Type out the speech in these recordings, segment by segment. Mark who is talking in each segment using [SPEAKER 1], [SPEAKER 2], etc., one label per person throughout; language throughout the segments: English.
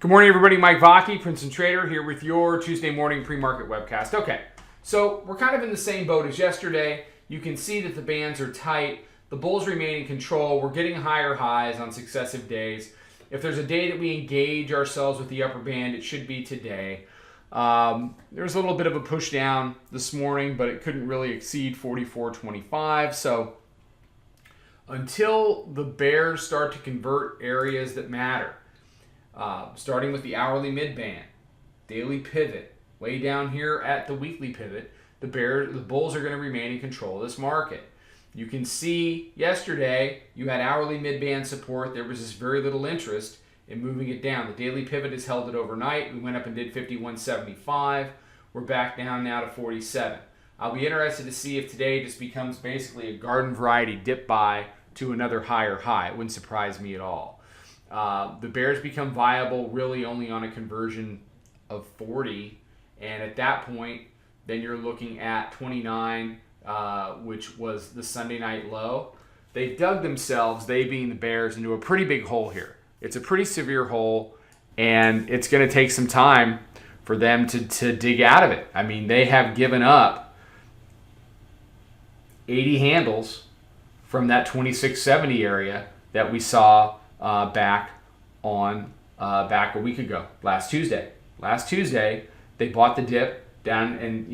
[SPEAKER 1] Good morning, everybody. Mike Vacchi, Princetontrader, here with your Tuesday morning pre-market webcast. Okay, so we're kind of in the same boat as yesterday. You can see that the bands are tight. The bulls remain in control. We're getting higher highs on successive days. If there's a day that we engage ourselves with the upper band, it should be today. There's a little bit of a push down this morning, but it couldn't really exceed 44.25. So until the bears start to convert areas that matter, starting with the hourly mid-band, daily pivot, way down here at the weekly pivot, the bulls are going to remain in control of this market. You can see yesterday you had hourly mid-band support. There was just very little interest in moving it down. The daily pivot has held it overnight. We went up and did 51.75. We're back down now to 47. I'll be interested to see if today just becomes basically a garden variety dip buy to another higher high. It wouldn't surprise me at all. The bears become viable really only on a conversion of 40, and at that point then you're looking at 29, which was the Sunday night low. They've dug themselves, they being the bears, into a pretty big hole here. It's a pretty severe hole, and it's going to take some time for them to dig out of it. I mean, they have given up 80 handles from that 2670 area that we saw back a week ago, last Tuesday. Last Tuesday, they bought the dip down in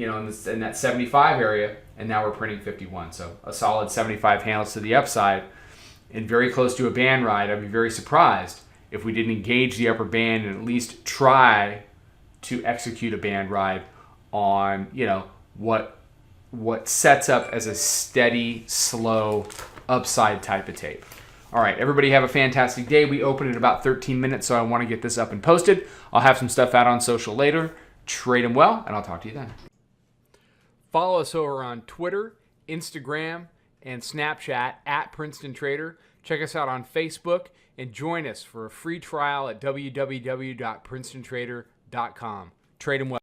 [SPEAKER 1] that 75 area, and now we're printing 51. So a solid 75 handles to the upside and very close to a band ride. I'd be very surprised if we didn't engage the upper band and at least try to execute a band ride on what sets up as a steady, slow upside type of tape. All right, everybody have a fantastic day. We open in about 13 minutes, so I want to get this up and posted. I'll have some stuff out on social later. Trade them well, and I'll talk to you then. Follow us over on Twitter, Instagram, and Snapchat at Princeton Trader. Check us out on Facebook, and join us for a free trial at www.princetontrader.com. Trade them well.